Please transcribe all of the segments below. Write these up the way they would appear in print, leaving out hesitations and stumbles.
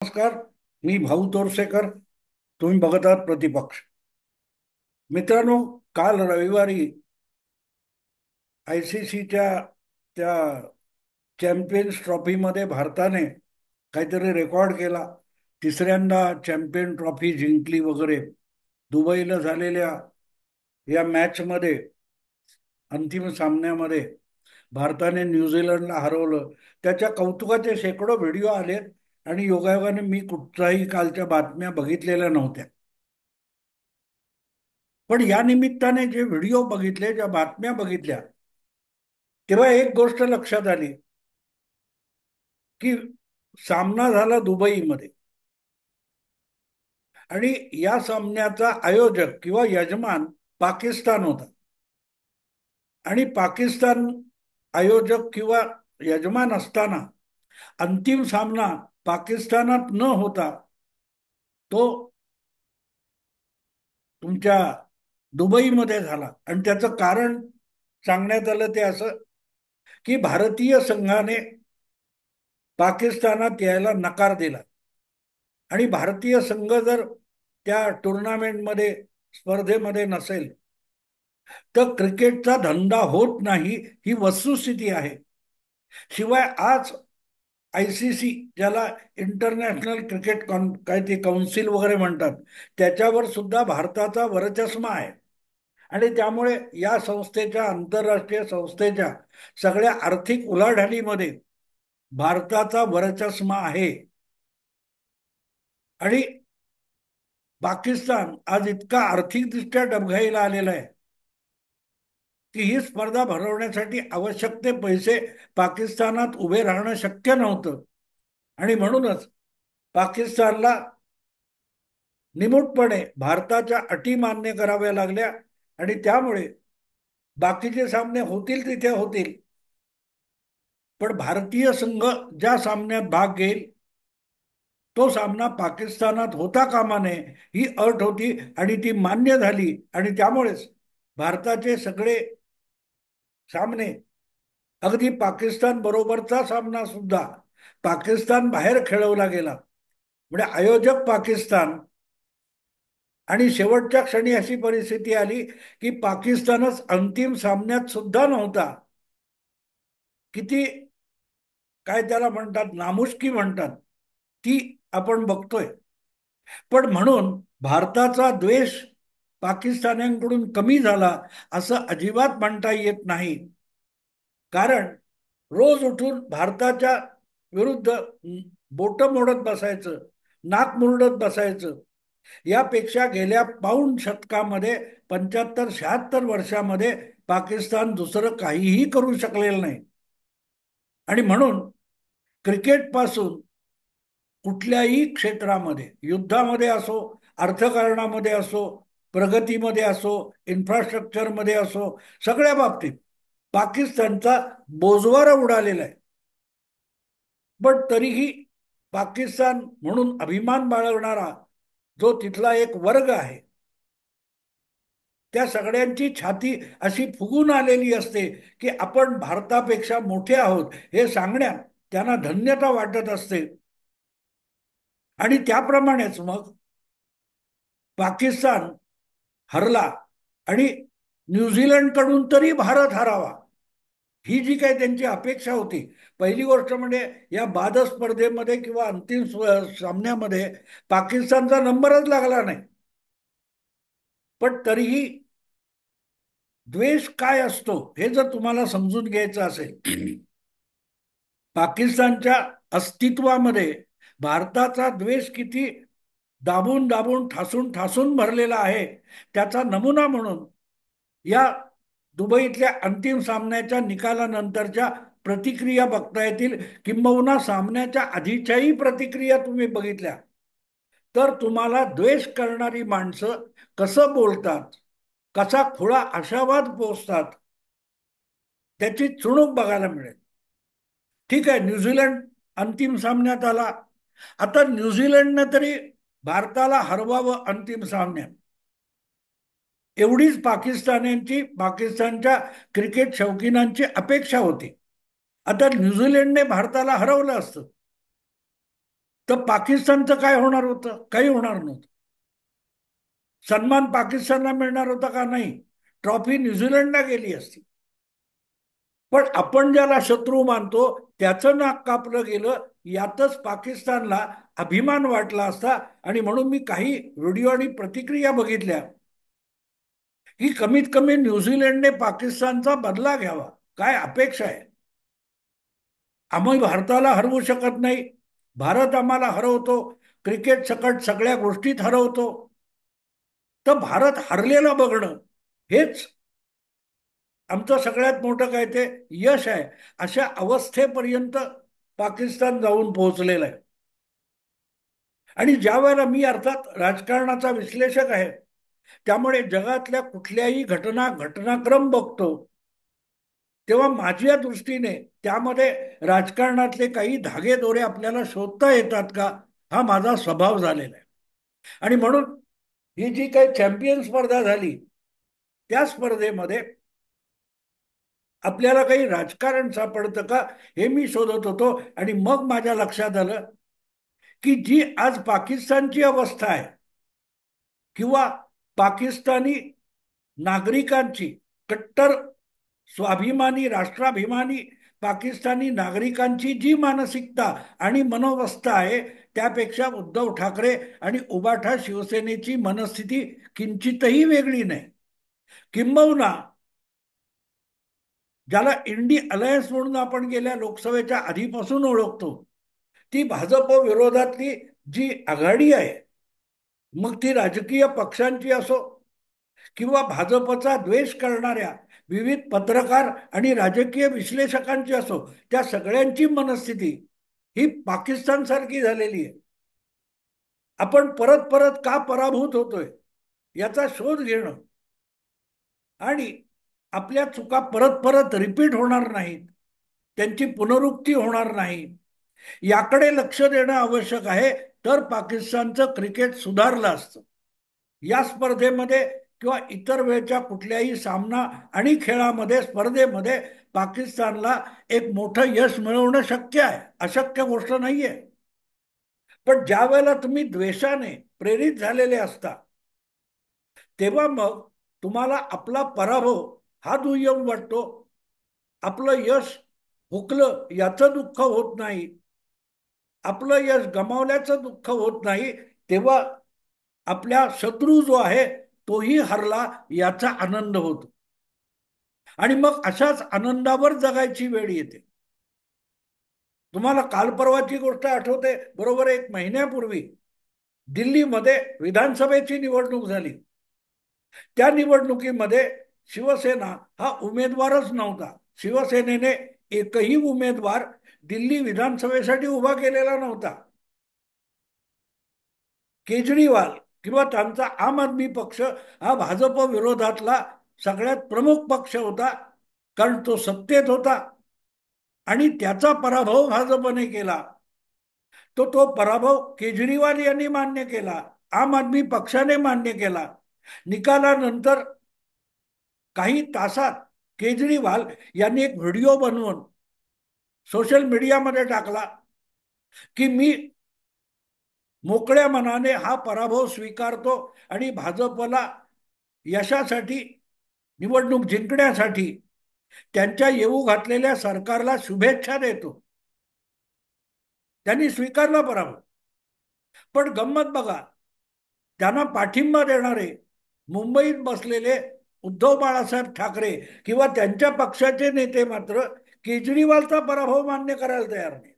नमस्कार. मी भाऊ तोरसेकर. तुम्ही बघत आहात प्रतिपक्ष. मित्रांनो, काल रविवारी ICCच्या त्या चॅम्पियन्स ट्रॉफीमध्ये भारताने काहीतरी रेकॉर्ड केला. तिसऱ्यांदा चॅम्पियन ट्रॉफी जिंकली वगैरे. दुबईला झालेल्या या मॅचमध्ये, अंतिम सामन्यामध्ये भारताने न्यूझीलंडला हरवलं. त्याच्या कौतुकाचे शेकडो व्हिडिओ आलेत आणि योगायोगाने मी कुठच्याही कालच्या बातम्या बघितलेल्या नव्हत्या. पण या निमित्ताने जे व्हिडिओ बघितले, ज्या बातम्या बघितल्या, तेव्हा एक गोष्ट लक्षात आली की सामना झाला दुबईमध्ये आणि या सामन्याचा आयोजक किंवा यजमान पाकिस्तान होता. आणि पाकिस्तान आयोजक किंवा यजमान असताना अंतिम सामना पाकिस्तानात न होता तो तुमच्या दुबईमध्ये झाला. आणि त्याचं कारण सांगण्यात आलं ते असं की भारतीय संघाने पाकिस्तानात यायला नकार दिला आणि भारतीय संघ जर त्या टुर्नामेंटमध्ये, स्पर्धेमध्ये नसेल तर क्रिकेटचा धंदा होत नाही, ही वस्तुस्थिती आहे. शिवाय आज ICC, ज्याला इंटरनॅशनल क्रिकेट काय ते काउन्सिल वगैरे म्हणतात, त्याच्यावर सुद्धा भारताचा वरचष्मा आहे. आणि त्यामुळे या संस्थेच्या, आंतरराष्ट्रीय संस्थेच्या सगळ्या आर्थिक उलाढालीमध्ये भारताचा वरचष्मा आहे. आणि पाकिस्तान आज इतका आर्थिकदृष्ट्या डबघाईला आलेला आहे की ही स्पर्धा भरवण्यासाठी आवश्यक ते पैसे पाकिस्तानात उभे राहणं शक्य नव्हतं. आणि म्हणूनच पाकिस्तानला निमूटपणे भारताच्या अटी मान्य कराव्या लागल्या. आणि त्यामुळे बाकीचे सामने होतील तिथे होतील, पण भारतीय संघ ज्या सामन्यात भाग घेईल तो सामना पाकिस्तानात होता कामा नये, ही अट होती आणि ती मान्य झाली. आणि त्यामुळेच भारताचे सगळे सामने, अगदी पाकिस्तान बरोबरचा सामना सुद्धा पाकिस्तान बाहेर खेळवला गेला. म्हणजे आयोजक पाकिस्तान, आणि शेवटच्या क्षणी अशी परिस्थिती आली की पाकिस्तानच अंतिम सामन्यात सुद्धा नव्हता. किती, काय त्याला म्हणतात, नामुष्की म्हणतात, ती आपण बघतोय. पण म्हणून भारताचा द्वेष पाकिस्तान्यांकडून कमी झाला असं अजिबात म्हणता येत नाही. कारण रोज उठून भारताच्या विरुद्ध बोट मोडत बसायचं, नाक मुरडत बसायचं, यापेक्षा गेल्या पाऊण शतकामध्ये, 75-76 वर्षामध्ये पाकिस्तान दुसरं काहीही करू शकलेलं नाही. आणि म्हणून क्रिकेट पासून कुठल्याही क्षेत्रामध्ये, युद्धामध्ये असो, अर्थकारणामध्ये असो, प्रगतीमध्ये असो, इन्फ्रास्ट्रक्चरमध्ये असो, सगळ्या बाबतीत पाकिस्तानचा बोजवारा उडालेला आहे. पण तरीही पाकिस्तान म्हणून अभिमान बाळगणारा जो तिथला एक वर्ग आहे, त्या सगळ्यांची छाती अशी फुगून आलेली असते की आपण भारतापेक्षा मोठे आहोत हे सांगण्यात त्यांना धन्यता वाटत असते. आणि त्याप्रमाणेच मग पाकिस्तान हरला आणि न्यूझीलंडकडून तरी भारत हरावा, ही जी काही त्यांची अपेक्षा होती. पहिली गोष्ट म्हणजे या बाद स्पर्धेमध्ये किंवा अंतिम सामन्यामध्ये पाकिस्तानचा नंबरच लागला नाही. पण तरीही द्वेष काय असतो हे जर तुम्हाला समजून घ्यायचं असेल, पाकिस्तानच्या अस्तित्वामध्ये भारताचा द्वेष किती दाबून दाबून, ठासून ठासून भरलेला आहे, त्याचा नमुना म्हणून या दुबईतल्या अंतिम सामन्याच्या निकालानंतरच्या प्रतिक्रिया बघता येतील. किंबहुना सामन्याच्या आधीच्याही प्रतिक्रिया तुम्ही बघितल्या तर तुम्हाला द्वेष करणारी माणसं कसं बोलतात, कसा खुळा आशावाद पोचतात, त्याची चुणूक बघायला मिळेल. ठीक आहे, न्यूझीलंड अंतिम सामन्यात आला. आता न्यूझीलंडनं तरी भारताला हरवावं अंतिम सामन्यात, एवढीच पाकिस्तानच्या क्रिकेट शौकीनांची अपेक्षा होती. आता न्यूझीलंडने भारताला हरवलं असतं तर पाकिस्तानचं काय होणार होतं? काही होणार नव्हतं. सन्मान पाकिस्तानला मिळणार होता का? नाही. ट्रॉफी न्यूझीलंडला गेली असती. पण आपण ज्याला शत्रू मानतो त्याचं नाक कापलं गेलं, यातच पाकिस्तानला अभिमान वाटला असता. आणि म्हणून मी काही व्हिडिओ आणि प्रतिक्रिया बघितल्या की कमीत कमी न्यूझीलंडने पाकिस्तानचा बदला घ्यावा. काय अपेक्षा आहे? आम्ही भारताला हरवू शकत नाही, भारत आम्हाला हरवतो, क्रिकेट सकट सगळ्या गोष्टीत हरवतो. तर भारत हरलेला बघणं हेच आमचं सगळ्यात मोठं काय ते यश आहे. अशा अवस्थेपर्यंत पाकिस्तान जाऊन पोहोचलेलं आहे. आणि ज्या वेळेला मी अर्थात राजकारणाचा विश्लेषक आहे, त्यामुळे जगातल्या कुठल्याही घटनाक्रम बघतो, तेव्हा माझ्या दृष्टीने त्यामध्ये राजकारणातले काही धागेदोरे आपल्याला शोधता येतात का, हा माझा स्वभाव झालेला आहे. आणि म्हणून ही जी काही चॅम्पियन स्पर्धा झाली, त्या स्पर्धेमध्ये आपल्याला काही राजकारण सापडतं का, हे मी शोधत होतो. आणि मग माझ्या लक्षात आलं की जी आज पाकिस्तानची अवस्था आहे, किंवा पाकिस्तानी नागरिकांची, कट्टर स्वाभिमानी राष्ट्राभिमानी पाकिस्तानी नागरिकांची जी मानसिकता आणि मनोवस्था आहे, त्यापेक्षा उद्धव ठाकरे आणि उबाठा शिवसेनेची मनस्थिती किंचितही वेगळी नाही. किंबहुना ज्याला इंडी अलायन्स म्हणून आपण गेल्या लोकसभेच्या आधीपासून ओळखतो, ती भाजप विरोधातली जी आघाडी आहे, मग ती राजकीय पक्षांची असो किंवा भाजपचा द्वेष करणाऱ्या विविध पत्रकार आणि राजकीय विश्लेषकांची असो, त्या सगळ्यांची मनस्थिती ही पाकिस्तान सारखी झालेली आहे. आपण परत परत का पराभूत होतोय याचा शोध घेणं आणि आपल्या चुका परत परत रिपीट होणार नाहीत, त्यांची पुनरुक्ती होणार नाही, याकडे लक्ष देणं आवश्यक आहे. तर पाकिस्तानचं क्रिकेट सुधारलं असतं. या स्पर्धेमध्ये किंवा इतर वेळच्या कुठल्याही सामना आणि खेळामध्ये, स्पर्धेमध्ये पाकिस्तानला एक मोठं यश मिळवणं शक्य आहे, अशक्य गोष्ट नाहीये. पण ज्या वेळेला तुम्ही द्वेषाने प्रेरित झालेले असता, तेव्हा मग तुम्हाला आपला पराभव हा दुय्यम वाटतो. आपलं यश हुकलं याचं दुःख होत नाही, आपलं यश गमावल्याचं दुःख होत नाही. तेव्हा आपल्या शत्रू जो आहे तोही हरला याचा आनंद होतो. आणि मग अशाच आनंदावर जगायची वेळ येते. तुम्हाला काल परवाची गोष्ट आठवते, बरोबर 1 महिन्यापूर्वी दिल्लीमध्ये विधानसभेची निवडणूक झाली. त्या निवडणुकीमध्ये शिवसेना हा उमेदवारच नव्हता. शिवसेनेने एकही उमेदवार दिल्ली विधानसभेसाठी उभा केलेला नव्हता. केजरीवाल किंवा त्यांचा आम आदमी पक्ष हा भाजप विरोधातला सगळ्यात प्रमुख पक्ष होता, कारण तो सत्तेत होता. आणि त्याचा पराभव भाजपने केला. तो पराभव केजरीवाल यांनी मान्य केला, आम आदमी पक्षाने मान्य केला. निकालानंतर काही तासात केजरीवाल यांनी एक व्हिडिओ बनवून सोशल मीडियामध्ये टाकला की मी मोकळ्या मनाने हा पराभव स्वीकारतो आणि भाजपला यशासाठी, निवडणूक जिंकण्यासाठी त्यांच्या येऊ घातलेल्या सरकारला शुभेच्छा देतो. त्यांनी स्वीकारला पराभव. पण गंमत बघा, त्यांना पाठिंबा देणारे मुंबईत बसलेले उद्धव बाळासाहेब ठाकरे किंवा त्यांच्या पक्षाचे नेते मात्र केजरीवालचा पराभव मान्य करायला तयार नाही.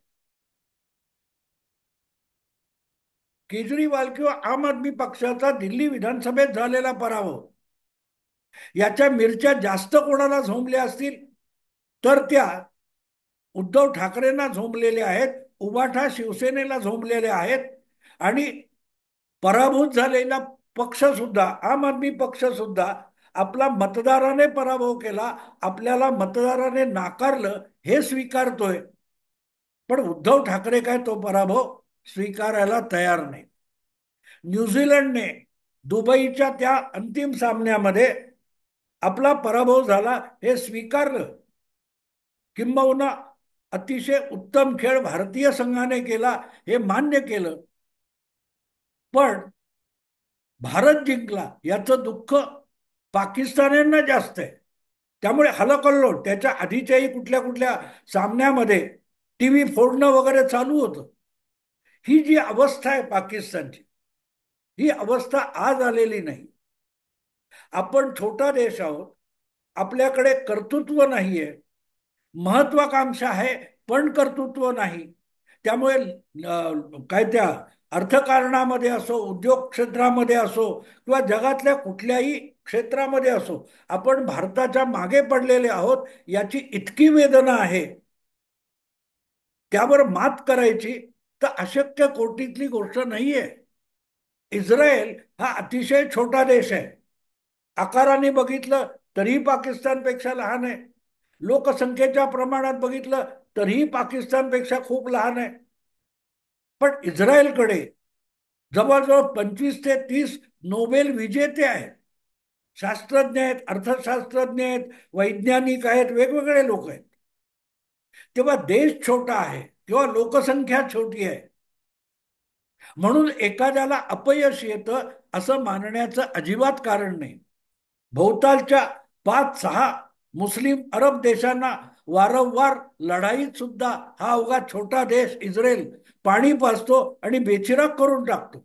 केजरीवाल किंवा आम आदमी पक्षाचा दिल्ली विधानसभेत झालेला पराभव याच्या मिरच्या जास्त कोणाला झोंबल्या असतील तर त्या उद्धव ठाकरेंना झोंबलेल्या आहेत, उबाठा शिवसेनेला झोंबलेल्या आहेत. आणि पराभूत झालेला पक्ष सुद्धा, आम आदमी पक्ष सुद्धा आपला मतदाराने पराभव केला, आपल्याला मतदाराने नाकारलं हे स्वीकारतोय. पण उद्धव ठाकरे काय तो पराभव स्वीकारायला तयार नाही. न्यूझीलंडने दुबईच्या त्या अंतिम सामन्यामध्ये आपला पराभव झाला हे स्वीकारलं. किंबहुना अतिशय उत्तम खेळ भारतीय संघाने केला, हे मान्य केलं. पण भारत जिंकला याचं दुःख पाकिस्तान्यांना जास्त आहे. त्यामुळे हलकल्लोळ त्याच्या आधीच्याही कुठल्या कुठल्या सामन्यामध्ये टीव्ही फोडणं वगैरे चालू होतं. ही जी अवस्था आहे पाकिस्तानची, ही अवस्था आज आलेली नाही. आपण छोटा देश आहोत, आपल्याकडे कर्तृत्व नाहीये, महत्वाकांक्षा आहे पण कर्तृत्व नाही. त्यामुळे काय त्या अर्थकारणामध्ये असो, उद्योग क्षेत्रामध्ये असो किंवा जगातल्या कुठल्याही क्षेत्रामध्ये असो, आपण भारताच्या मागे पडलेले आहोत, याची इतकी वेदना आहे. त्यावर मात करायची तर अशक्य कोटीतली गोष्ट नाहीये. इस्रायल हा अतिशय छोटा देश आहे. आकाराने बघितलं तरीही पाकिस्तानपेक्षा लहान आहे. लोकसंख्येच्या प्रमाणात बघितलं तरीही पाकिस्तानपेक्षा खूप लहान आहे. पण इस्रायलकडे जवळजवळ 25 ते 30 नोबेल विजेते आहेत. शास्त्रज्ञ आहेत, अर्थशास्त्रज्ञ आहेत, वैज्ञानिक आहेत, वेगवेगळे लोक आहेत. तेव्हा देश छोटा आहे किंवा लोकसंख्या छोटी आहे म्हणून एखाद्याला अपयश येतं असं मानण्याचं अजिबात कारण नाही. भोवतालच्या 5-6 मुस्लिम अरब देशांना वारंवार लढाईत सुद्धा हा अवघा छोटा देश इस्रायल पाणी पाजतो आणि बेचिराग करून टाकतो.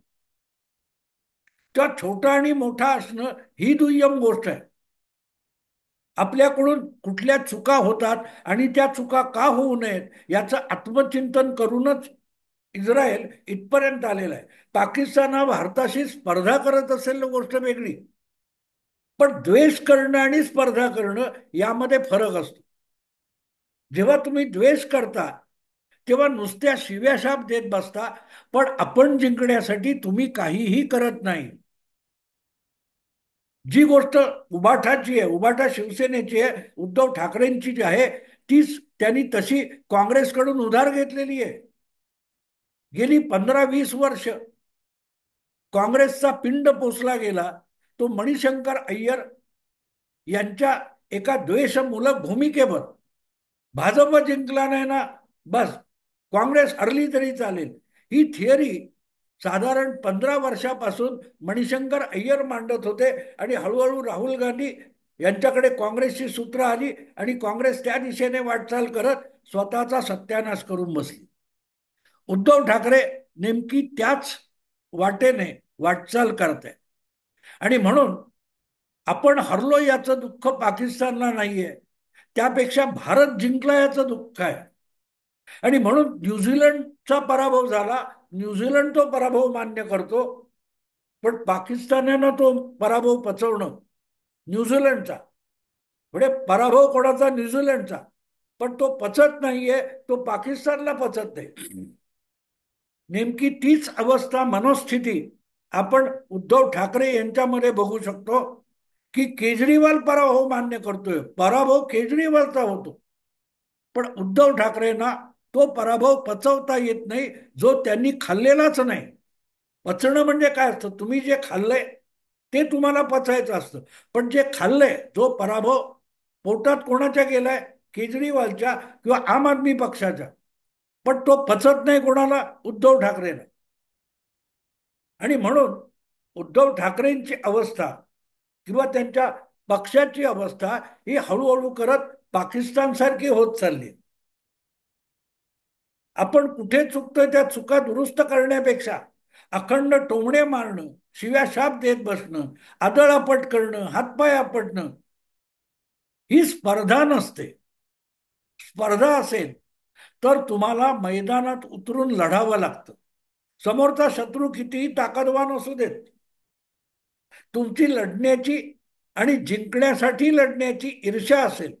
तेव्हा छोटा आणि मोठा असणं ही दुय्यम गोष्ट आहे. आपल्याकडून कुठल्या चुका होतात आणि त्या चुका का होऊ नयेत याचं आत्मचिंतन करूनच इस्रायल इथपर्यंत आलेला आहे. पाकिस्तान हा भारताशी स्पर्धा करत असेल गोष्ट वेगळी, पण द्वेष करणं आणि स्पर्धा करणं यामध्ये फरक असतो. जेव्हा तुम्ही द्वेष करता तेव्हा नुसत्या शिव्याशाप देत बसता, पण आपण जिंकण्यासाठी तुम्ही काहीही करत नाही. जी गोष्ट उबाठाची आहे, उबाठा शिवसेनेची आहे, उद्धव ठाकरेंची जी आहे, तीच त्यांनी तशी काँग्रेसकडून उधार घेतलेली आहे. गेली 15-20 वर्ष काँग्रेसचा पिंड पोचला गेला तो मणिशंकर अय्यर यांच्या एका द्वेषमूलक भूमिकेवर. भाजप जिंकला नाही ना, बस काँग्रेस हरली तरी चालेल, ही थिअरी साधारण 15 वर्षापासून मणिशंकर अय्यर मांडत होते. आणि हळूहळू राहुल गांधी यांच्याकडे काँग्रेसची सूत्र आली आणि काँग्रेस त्या दिशेने वाटचाल करत स्वतःचा सत्यानाश करून बसली. उद्धव ठाकरे नेमकी त्याच वाटेने वाटचाल करते. आणि म्हणून आपण हरलो याचं दुःख पाकिस्तानला नाहीये, त्यापेक्षा भारत जिंकला याचं दुःख आहे. आणि म्हणून न्यूझीलंडचा पराभव झाला, न्यूझीलंड तो पराभव मान्य करतो, पण पाकिस्तानानं तो पराभव पचवणं न्यूझीलंडचा, म्हणजे पराभव कोणाचा? न्यूझीलंडचा. पण तो पचत नाहीये, तो पाकिस्तानला पचत नाही. नेमकी तीच अवस्था, मनोस्थिती आपण उद्धव ठाकरे यांच्यामध्ये बघू शकतो. की केजरीवाल पराभव मान्य करतोय, पराभव केजरीवालचा होतो, पण उद्धव ठाकरेंना तो पराभव पचवता येत नाही जो त्यांनी खाल्लेलाच नाही. पचणं म्हणजे काय असतं? तुम्ही जे खाल्लंय ते तुम्हाला पचायचं असतं, पण जे खाल्लंय, जो पराभव पोटात कोणाच्या गेलाय? केजरीवालच्या किंवा आम आदमी पक्षाच्या. पण तो पचत नाही कोणाला? उद्धव ठाकरेंना. आणि म्हणून उद्धव ठाकरेंची अवस्था किंवा त्यांच्या पक्षाची अवस्था ही हळूहळू करत पाकिस्तान सारखी होत चालली. आपण कुठे चुकतोय त्या चुका दुरुस्त करण्यापेक्षा अखंड टोमणे मारणं, शिव्याशाप देत बसणं, आदळआपट करणं, हातपाय आपटणं, ही स्पर्धा नसते. स्पर्धा असेल तर तुम्हाला मैदानात उतरून लढावं लागतं. समोरचा शत्रू कितीही ताकदवान असू देत, तुमची लढण्याची आणि जिंकण्यासाठी लढण्याची ईर्ष्या असेल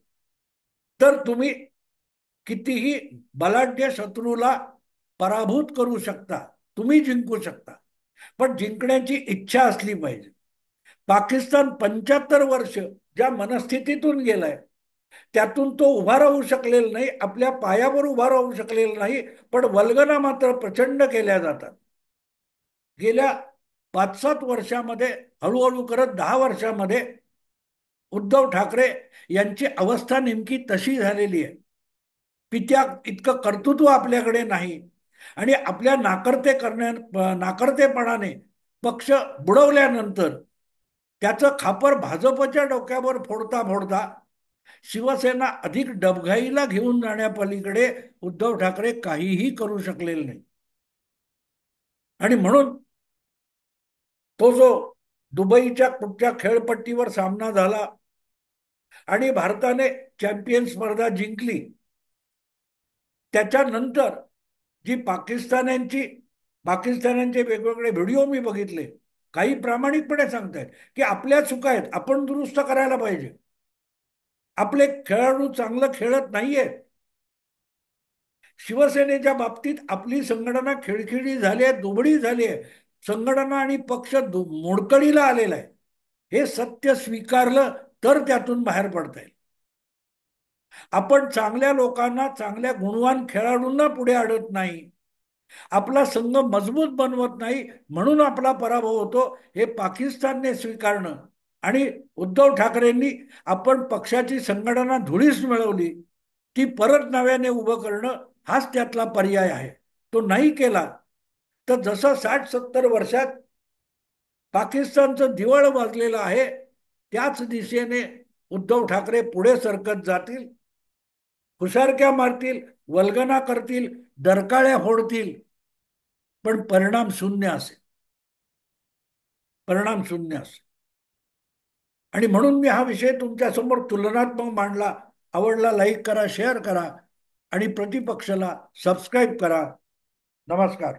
तर तुम्ही कितीही बलाढ्य शत्रूला पराभूत करू शकता, तुम्ही जिंकू शकता, पण जिंकण्याची इच्छा असली पाहिजे. पाकिस्तान 75 वर्ष ज्या मनस्थितीतून गेलाय त्यातून तो उभा राहू शकलेला नाही, आपल्या पायावर उभा राहू शकलेला नाही, पण वल्गना मात्र प्रचंड केल्या जातात. गेल्या 5-7 वर्षामध्ये, हळूहळू करत 10 वर्षामध्ये उद्धव ठाकरे यांची अवस्था नेमकी तशी झालेली आहे. पित्या इतकं कर्तृत्व आपल्याकडे नाही. आणि आपल्या नाकर्तेपणाने पक्ष बुडवल्यानंतर त्याचं खापर भाजपच्या डोक्यावर फोडता फोडता शिवसेना अधिक डबघाईला घेऊन जाण्यापलीकडे उद्धव ठाकरे काहीही करू शकलेले नाही. आणि म्हणून तो जो दुबईच्या कुठच्या खेळपट्टीवर सामना झाला आणि भारताने चॅम्पियन स्पर्धा जिंकली, त्याच्यानंतर जी पाकिस्तान्यांचे वेगवेगळे व्हिडिओ मी बघितले, काही प्रामाणिकपणे सांगतायत की आपल्या चुका आहेत, आपण दुरुस्त करायला पाहिजे, आपले खेळाडू चांगलं खेळत नाहीयेत. शिवसेनेच्या बाबतीत आपली संघटना खिळखिळी झाली आहे, दुबळी झाली आहे, संघटना आणि पक्ष मोडकळीला आलेला आहे. हे सत्य स्वीकारलं तर त्यातून बाहेर पडता येईल. आपण चांगल्या लोकांना, चांगल्या गुणवान खेळाडूंना पुढे आणत नाही, आपला संघ मजबूत बनवत नाही, म्हणून आपला पराभव होतो, हे पाकिस्तानने स्वीकारणं आणि उद्धव ठाकरेंनी आपण पक्षाची संघटना धुळीस मिळवली ती परत नव्याने उभं करणं हाच त्यातला पर्याय आहे. तो नाही केला तर जसं 60-70 वर्षात पाकिस्तानचं दिवाळ वाजलेलं आहे, त्याच दिशेने उद्धव ठाकरे पुढे सरकत जातील, हुशारक्या मारतील, वल्गना करतील, डरकाळ्या फोडतील, पण परिणाम शून्य असेल. परिणाम शून्य असेल. आणि म्हणून मी हा विषय तुमच्यासमोर तुलनात्मक मांडला. आवडला लाईक करा, शेअर करा आणि प्रतिपक्षाला सबस्क्राईब करा. नमस्कार.